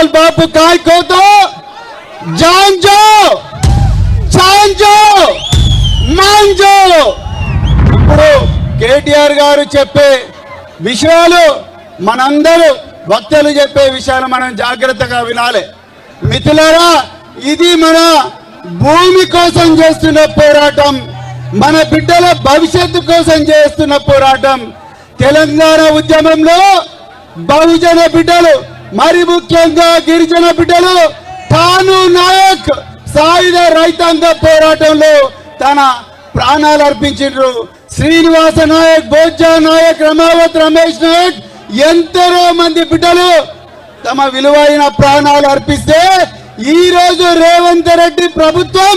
लाल बापू काय को जान जो చాన్ జో మాన్ జో ఇప్పుడు కేటీఆర్ గారు చెప్పే విషయాలు మనందరూ వక్తలు చెప్పే విషయాలు మనం జాగ్రత్తగా వినాలి మిత్రులారా ఇది మన భూమి కోసం చేస్తున్న పోరాటం మన బిడ్డల భవిష్యత్తు కోసం చేస్తున్న పోరాటం తెలంగాణ ఉద్యమంలో బహుజన బిడ్డలు మరి ముఖ్యంగా గిరిజన బిడ్డలు తాను నాయక్ సాయుధ రైతాంగ పోరాటంలో తన ప్రాణాలు అర్పించారు శ్రీనివాస నాయక్ బోజ్జా నాయక్ రమావత్ రమేష్ నాయక్ ఎందరో మంది బిడ్డలు తమ విలువైన ప్రాణాలు అర్పిస్తే ఈ రోజు రేవంత్ రెడ్డి ప్రభుత్వం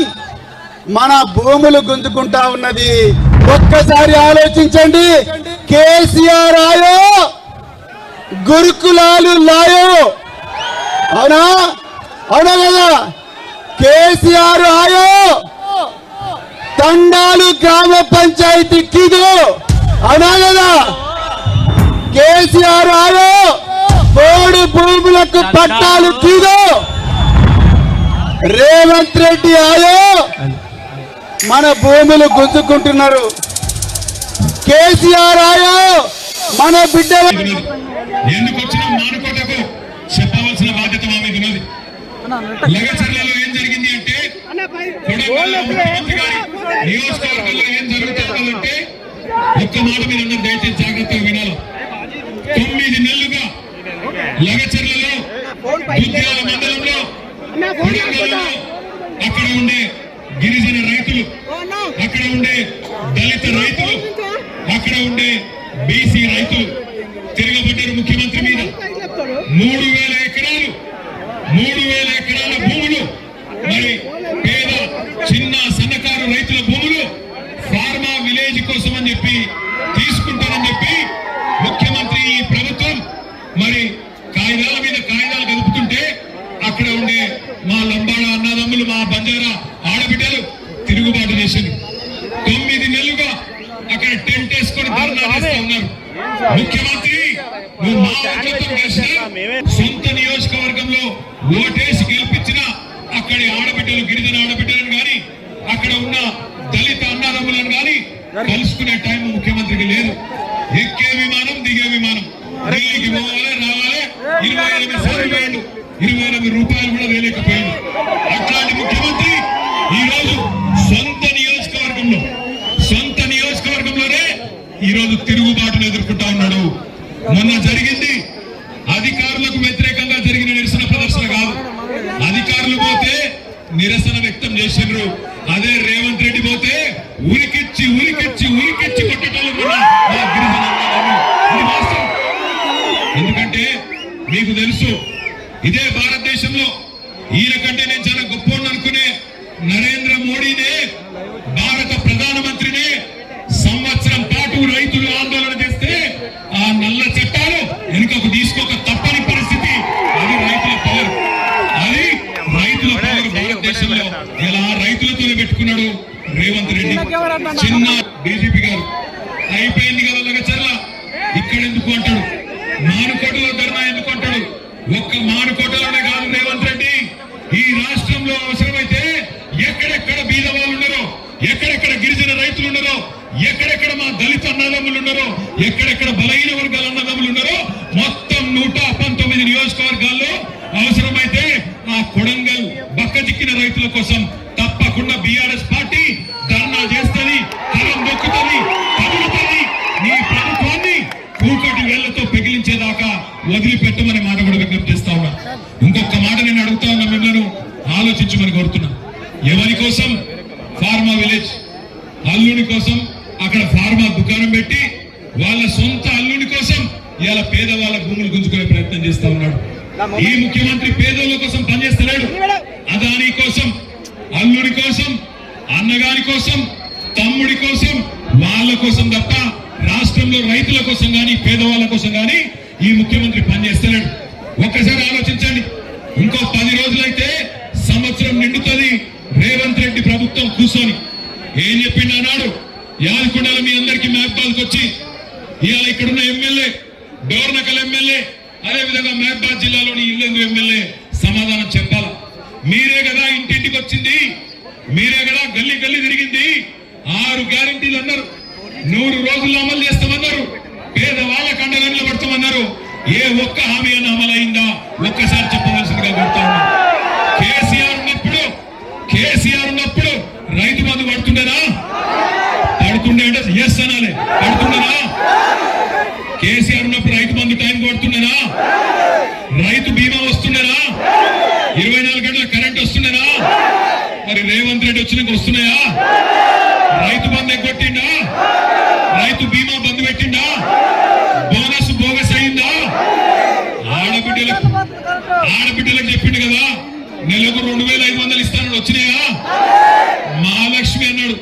మన భూములు గుంజుకుంటా ఉన్నది ఒక్కసారి ఆలోచించండి కేసీఆర్ ఆయో గురుకులాలు లాయో అవునా అవునా కదా కేసీఆర్ ఆయో తండాలు గ్రామ పంచాయతీ కిదో అవునా కదా కేసీఆర్ ఆయో పోడు భూములకు పట్టాలు కిదో రేవంత్ రెడ్డి ఆయో మన భూములు గుంజుకుంటున్నారు కేసీఆర్ ఆయో మన బిడ్డలు ఎందుకు వచ్చిన మానుకోటకు చెప్పవలసిన బాధ్యత మా మీద ఉన్నది లగచర్లలో ఏం జరిగింది అంటే నియోజకవర్గంలో ఏం జరుగుతుందంటే ఒక్క మాట మీరు అందరూ దయచేసి జాగ్రత్తగా వినాలి 9 నెలలుగా లగచర్లలో దుద్యాల మండలంలో అక్కడ ఉండే గిరిజన రైతులు అక్కడ ఉండే దళిత రైతులు అక్కడ ఉండే బీసీ రైతులు తిరగబడ్డారు ముఖ్యమంత్రి మీద 3000 ఎకరాలు 3000 ఎకరాల భూములు మరి పేద చిన్న సన్నకారు రైతుల భూములు ఫార్మా విలేజ్ కోసం అని చెప్పి తీసుకుంటారని చెప్పి ముఖ్యమంత్రి ఈ ప్రభుత్వం మరి కాగితాల మీద కాగితాలు కలుపుతుంటే అక్కడ ఉండే మా లంబాడ అన్నదమ్ములు మా బంజారా ఆడబిడ్డలు తిరుగుబాటు చేసింది 9 నెలలుగా అక్కడ టెంట్ వేసుకొని ధర్నా చేస్తా ఉన్నారు ముఖ్యమంత్రి నువ్వు మా ఓట్లతో కలిసిన సొంత నియోజకవర్గంలో ఓటేసి గెలిపించిన అక్కడి ఆడబిడ్డలు గిరిజన ఆడబిడ్డలను గాని అక్కడ ఉన్న దళిత అన్నదమ్ములను గాని కలుసుకునే టైం ముఖ్యమంత్రికి లేదు ఎక్కే విమానం దిగే విమానం ఢిల్లీకి పోవాలి రావాలి 28 సార్లు వేయండు 28 రూపాయలు కూడా వేయలేకపోయాడు అట్లాంటి ముఖ్యమంత్రి ఈ రోజు సొంత నియోజకవర్గంలోనే ఈ రోజు తిరుగుబాటును ఎదుర్కొంటా ఉన్నాడు మొన్న జరిగింది అధికారులకు వ్యతిరేకంగా జరిగిన నిరసన ప్రదర్శన కాదు అధికారులు పోతే నిరసన వ్యక్తం చేసిండ్రు అదే రేవంత్ రెడ్డి పోతే ఉరికిచ్చి కొట్టటం ఎందుకంటే మీకు తెలుసు ఇదే భారతదేశంలో ఈయన కంటే నేను చాలా గొప్ప అనుకునే నరేంద్ర మోడీనే భారత ప్రధానమంత్రినే సంవత్సరం పాటు రైతులు ఆందోళన చేస్తే ఆ నల్ల చట్టాలు వెనుకకు తీసుకోక తప్పని పరిస్థితి అది రైతుల పవర్ భారతదేశంలో ఇలా రైతులతోనే పెట్టుకున్నాడు రేవంత్ రెడ్డి చిన్న డీజీపీ గారు అయిపోయింది కదా లగచర్ల ఇక్కడ ఎందుకు అంటాడు మానుకోటలో ధర్నా ఎందుకు అంటాడు ఒక్క మానుకోటలోనే కాదు రేవంత్ రెడ్డి ఈ రాష్ట్రంలో అవసరమైతే ఎక్కడెక్కడ బీద వాళ్ళు ఉన్నారో ఎక్కడెక్కడ గిరిజన రైతులు ఉన్నారో ఎక్కడెక్కడ మా దళిత అన్నదమ్ములు ఉన్నారో ఎక్కడెక్కడ బలహీన వర్గాల అన్నదమ్ములు ఉన్నారో మొత్తం 119 నియోజకవర్గాల్లో అవసరమైతే ఆ కొడంగల్ బక్కజిక్కిన రైతుల కోసం తప్పకుండా బీఆర్ఎస్ పార్టీ ధర్నా చేస్తుంది కలం దొక్కుతుంది కదులుతుంది నీ ప్రభుత్వాన్ని కూకటి వేళ్లతో పెగిలించేదాకా వదిలిపెట్టమని మాట కూడా విజ్ఞప్తి చేస్తా ఉన్నా ఇంకొక మాట నేను అడుగుతా ఉన్నా మిమ్మల్ని ఆలోచించమని కోరుతున్నా ఎవరి కోసం ఫార్మా విలేజ్ అల్లుని కోసం అక్కడ ఫార్మా దుకాణం పెట్టి వాళ్ళ సొంత అల్లుని కోసం ఇవాళ పేదవాళ్ళ భూములు గుంజుకునే ప్రయత్నం చేస్తా ఉన్నాడు ఈ ముఖ్యమంత్రి పేదోళ్ళ కోసం పనిచేస్తలేడు అదాని కోసం అల్లుడి కోసం అన్నగారి కోసం తమ్ముడి కోసం వాళ్ళ కోసం తప్ప రాష్ట్రంలో రైతుల కోసం గాని పేదవాళ్ళ కోసం గాని ఈ ముఖ్యమంత్రి పనిచేస్తలేడు ఒక్కసారి ఆలోచించండి ఇంకో 10 రోజులైతే సంవత్సరం నిండుతుంది రేవంత్ రెడ్డి ప్రభుత్వం కూర్చొని ఏం చెప్పిండు అన్నాడు యాదకొండలో మీ అందరికీ మ్యాప్ బాల్కి వచ్చి ఇవాళ ఇక్కడున్న ఎమ్మెల్యే డోర్నకల్ ఎమ్మెల్యే అదే విధంగా మహబాద్ జిల్లాలోని ఇల్లెందు ఎమ్మెల్యే సమాధానం చెప్పాలా. మీరే కదా ఇంటింటికి వచ్చింది, మీరే కదా గల్లీ గల్లీ తిరిగింది. 6 గ్యారెంటీలు అన్నారు, 100 రోజుల్లో అమలు చేస్తామన్నారు, పేదవాళ్ళకు అండగా నిలబడతామన్నారు. ఏ ఒక్క హామీ అన్న అమలైందా ఒక్కసారి చెప్పవలసిందిగా కోరుతా ఉన్నా. కేసీఆర్ ఉన్నప్పుడు రైతు బంధు పడుతుండేనా? పడుతుండే అంటే ఎస్ అనాలి. పడుతుండేనా? కేసీఆర్ ఉన్నప్పుడు రైతు బంధు టైం కొడుతుండేనా? రైతు బీమా వస్తుండేనా? 24 గంటల కరెంట్ వస్తుండేనా? మరి రేవంత్ రెడ్డి వచ్చినాక వస్తున్నాయా? రైతు బంధు ఎగ్గొట్టిండా? రైతు బీమా బంధు పెట్టిండా? బోనస్ బోగస్ అయిందా? ఆడబిడ్డలకు చెప్పిండు కదా నెలకు 2500 ఇస్తానని వచ్చినాయా? మహాలక్ష్మి అన్నాడు,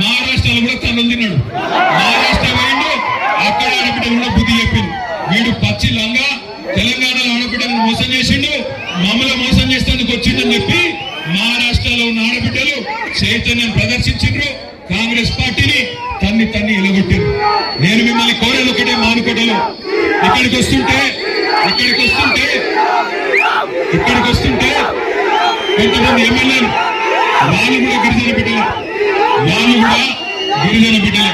మహారాష్ట్రలో కూడా తన్నులు తిన్నాడు. మహారాష్ట్ర పోయిండు, అక్కడ ఆడబిడ్డలు కూడా బుద్ధి చెప్పింది. వీడు పచ్చి లంగా తెలంగాణలో ఆడబిడ్డలను మోసం చేసిండు, మమ్మల్ని మోసం చేసేందుకు వచ్చిందని చెప్పి మహారాష్ట్రలో ఉన్న ఆడబిడ్డలు చైతన్యం ప్రదర్శించిండ్రు. కాంగ్రెస్ పార్టీని తన్ని ఎలగొట్టారు. నేను మిమ్మల్ని కోరేది ఒకటే, మానుకోటలో ఇక్కడికి వస్తుంటే కొంతమంది ఎమ్మెల్యేలు వాళ్ళు కూడా గిరిజన బిడ్డలే.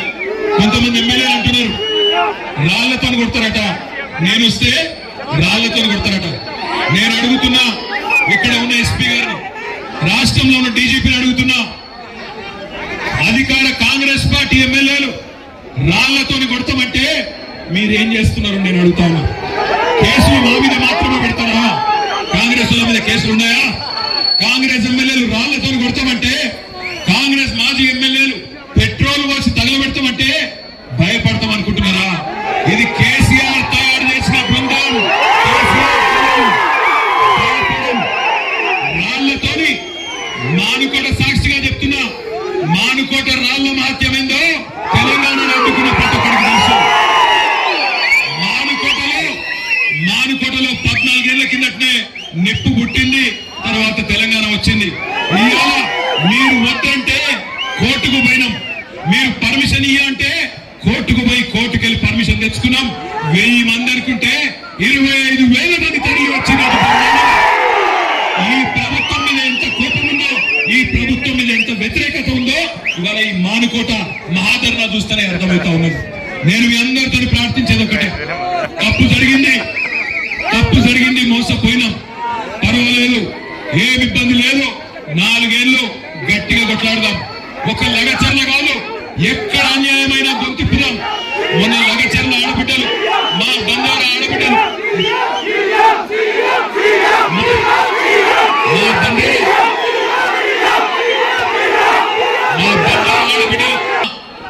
కొంతమంది ఎమ్మెల్యేలు అంటున్నారు రాళ్లతో కొడతారట, నేను వస్తే రాళ్లతో కొడతారట. నేను అడుగుతున్నా, ఇక్కడ ఉన్న ఎస్పీ గారిని, రాష్ట్రంలో ఉన్న డీజీపీని అడుగుతున్నా, అధికార కాంగ్రెస్ పార్టీ ఎమ్మెల్యేలు రాళ్లతో కొడతామంటే మీరేం చేస్తున్నారు నేను అడుగుతా ఉన్నా. కేసులు మా మీద మాత్రమే పెడతారా? కాంగ్రెస్ వాళ్ళ మీద కేసులు ఉన్నాయా? కాంగ్రెస్ ఎమ్మెల్యేలు రాళ్లతో కొడతామంటే, కాంగ్రెస్ మాజీ ఎమ్మెల్యేలు పెట్రోల్ పోసి తగలబెడతామంటే భయపడతాం అనుకుంటున్నారా? ఇది కేసీఆర్ తయారు చేసిన బృందం. రాళ్లతోని మానుకోట సాక్షిగా చెప్తున్నా, మానుకోట రాళ్ల మహత్యం ఏందో తెలంగాణలో అడ్డుకున్న ప్రతి ఒక్కరికి తెలుసు. మానుకోటలో 14 ఏళ్ల కిందటనే నిప్పు పుట్టింది, తర్వాత తెలంగాణ వచ్చింది. ఇవాళ మీరు వద్దంటే కోర్టుకు పోయినాం, మీరు పర్మిషన్ ఇయ్యంటే కోర్టుకు పోయి కోర్టుకెళ్ళి పర్మిషన్ తెచ్చుకున్నాం. 1000 మంది అనుకుంటే 25,000 మంది తరలి వచ్చింది. ఈ ప్రభుత్వం మీద ఎంత కోపం ఉందో, ఈ ప్రభుత్వం మీద ఎంత వ్యతిరేకత ఉందో ఇవాళ ఈ మానుకోట మహాధరణ చూస్తేనే అర్థమవుతా ఉన్నది. నేను మీ అందరితో ప్రార్థించేది ఒకటే, తప్పు జరిగింది, మోసపోయినాం, పర్వాలేదు, ఏమి ఇబ్బంది లేదు, 4 ఏళ్ళు గట్టిగా కొట్లాడదాం. ఒక లగచర్ల కాదు, ఎక్కడ అన్యాయమైన గొంతిప్పుదాం. మొన్న లగచర్ల ఆడబిడ్డలు, మా బంగారు ఆడబిడ్డలు,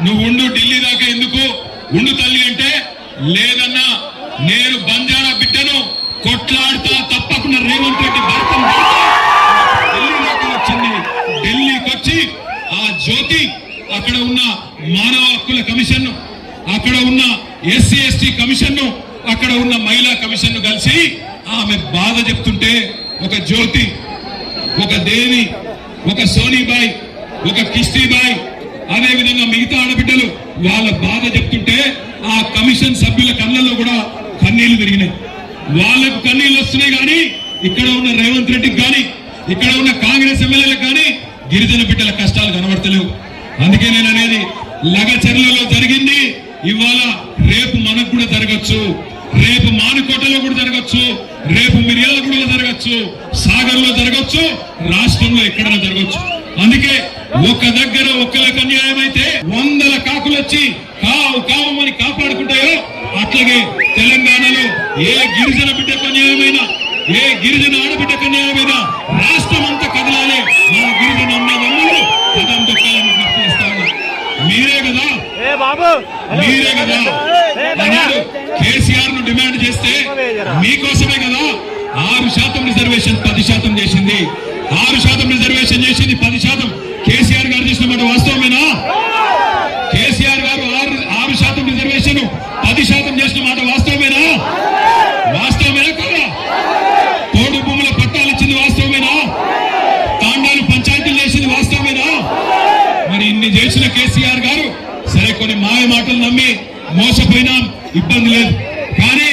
నువ్వు ఉండు, ఢిల్లీ దాకా ఎందుకు ఉండు తల్లి అంటే, లేదన్నా నేను బంజారా బిడ్డను కొట్లాడుతా, తప్పకుండా రేవంత్ రెడ్డి భర్తం ఢిల్లీ దాకా వచ్చింది. ఢిల్లీకి వచ్చి ఆ జ్యోతి అక్కడ ఉన్న మానవ హక్కుల కమిషన్, అక్కడ ఉన్న ఎస్సీ ఎస్టీ కమిషన్, అక్కడ ఉన్న మహిళా కమిషన్ కలిసి ఆమె బాధ చెప్తుంటే, ఒక జ్యోతి, ఒక దేవి, ఒక సోనీబాయ్, ఒక కిష్టీబాయ్, అదే విధంగా మిగతా ఆడబిడ్డలు వాళ్ళ బాధ చెప్తుంటే ఆ కమిషన్ సభ్యుల కళ్ళల్లో కూడా కన్నీళ్లు తిరిగినాయి. వాళ్ళకు కన్నీళ్లు వస్తున్నాయి కానీ ఇక్కడ ఉన్న రేవంత్ రెడ్డికి కానీ, ఇక్కడ ఉన్న కాంగ్రెస్ ఎమ్మెల్యేలకు కానీ గిరిజన బిడ్డల కష్టాలు కనబడతలేవు. అందుకే నేను అనేది, లగచర్లలో జరిగింది ఇవాళ రేపు మనకు కూడా జరగచ్చు, రేపు మానుకోటలో కూడా జరగచ్చు, రేపు మిర్యాలగూడలో జరగచ్చు, సాగర్ లో జరగచ్చు, రాష్ట్రంలో ఎక్కడైనా జరగచ్చు. అందుకే ఒక దగ్గర ఒక్కరికి అన్యాయం అయితే 100 కాకులు వచ్చి కావమని కాపాడుకుంటాయో, అట్లాగే తెలంగాణలో ఏ గిరిజన బిడ్డకు అన్యాయమైనా, ఏ గిరిజన ఆడబిడ్డకు అన్యాయమైనా రాష్ట్రం అంతా కదలాలి. మా గిరిజన అన్నదమ్ములు పదం దొక్కాలని గుర్తు చేస్తా ఉన్నా. మీరే కదా అన్నాడు కేసీఆర్ ను డిమాండ్ చేస్తే, మీకోసమే కదా 6% రిజర్వేషన్ 10% చేసింది. 6% రిజర్వేషన్ చేసింది, 10% కేసీఆర్ గారు చేసిన మాట వాస్తవమేనా? కేసీఆర్ గారు 6% రిజర్వేషన్ 10% చేసిన మాట వాస్తవమేనా? వాస్తవమేనా కదా? తోడు భూముల పట్టాలు ఇచ్చింది వాస్తవమేనా? తాండాలు పంచాయతీలు చేసింది వాస్తవమేనా? మరి ఇన్ని చేసిన కేసీఆర్ గారు సరే కొన్ని మాయ మాటలు నమ్మి మోసపోయినా ఇబ్బంది లేదు, కానీ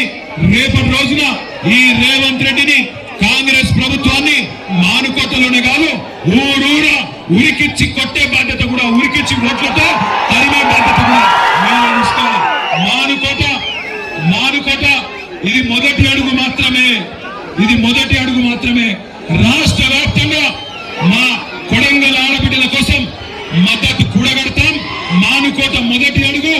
రేపటి రోజున ఈ రేవంత్ రెడ్డిని కాంగ్రెస్ ప్రభుత్వాన్ని మానుకోటలోనే కాదు ఊరూరా ఉరికిచ్చి కొట్టే బాధ్యత కూడా, ఉరికిచ్చి ఓట్లతో తరిమే బాధ్యత కూడా మేము తీసుకోవాలి. మానుకోట ఇది మొదటి అడుగు మాత్రమే, ఇది మొదటి అడుగు మాత్రమే. రాష్ట్ర వ్యాప్తంగా మా కొడంగల్ ఆడబిడ్డల కోసం మద్దతు కూడగడతాం. మానుకోట మొదటి అడుగు.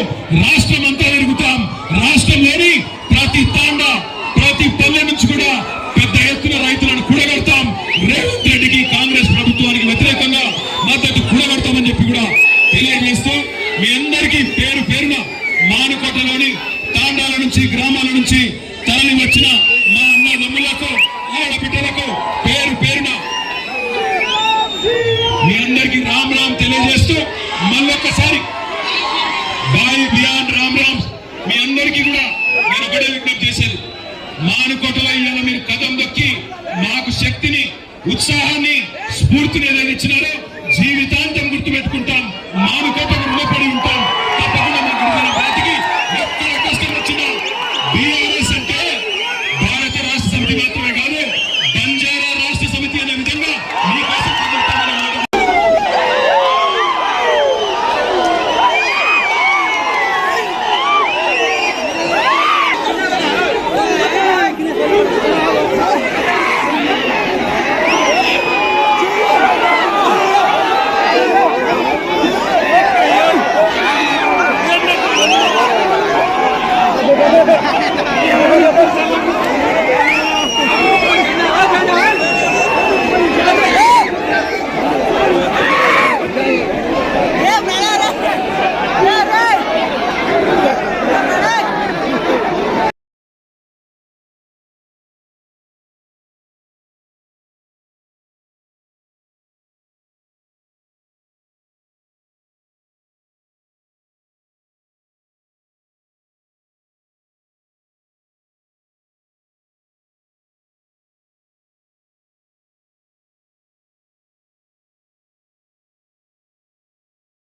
రాష్ట్రం అంతా తిరుగుతాం. రాష్ట్రంలోని ప్రతి తాండా, ప్రతి పల్లె నుంచి కూడా పెద్ద ఎత్తున రైతులను కూడగడతాం. రేవంత్ రెడ్డికి కాంగ్రెస్ ప్రభుత్వానికి వ్యతిరేకంగా మద్దతు కూడగడతామని చెప్పి కూడా తెలియజేస్తూ మీ అందరికీ పేరు పేరున మానుకోటలోని తాండాల నుంచి, గ్రామాల నుంచి తరలి వచ్చిన మా అన్నదమ్ములకు, ఆడబిడ్డలకు పేరు పేరున మీ అందరికీ రామ్ రామ్ తెలియజేస్తూ మళ్ళొక్కసారి బాయ్ బియాన్ రామ్ రామ్. మీ అందరికీ కూడా నేను ఒకటే విజ్ఞప్తి చేసేది, మానుకోటలో ఇవాళ మీరు కదం దొక్కి మాకు శక్తిని, ఉత్సాహాన్ని, స్ఫూర్తిని ఏదైనా ఇచ్చినారో జీవితాన్ని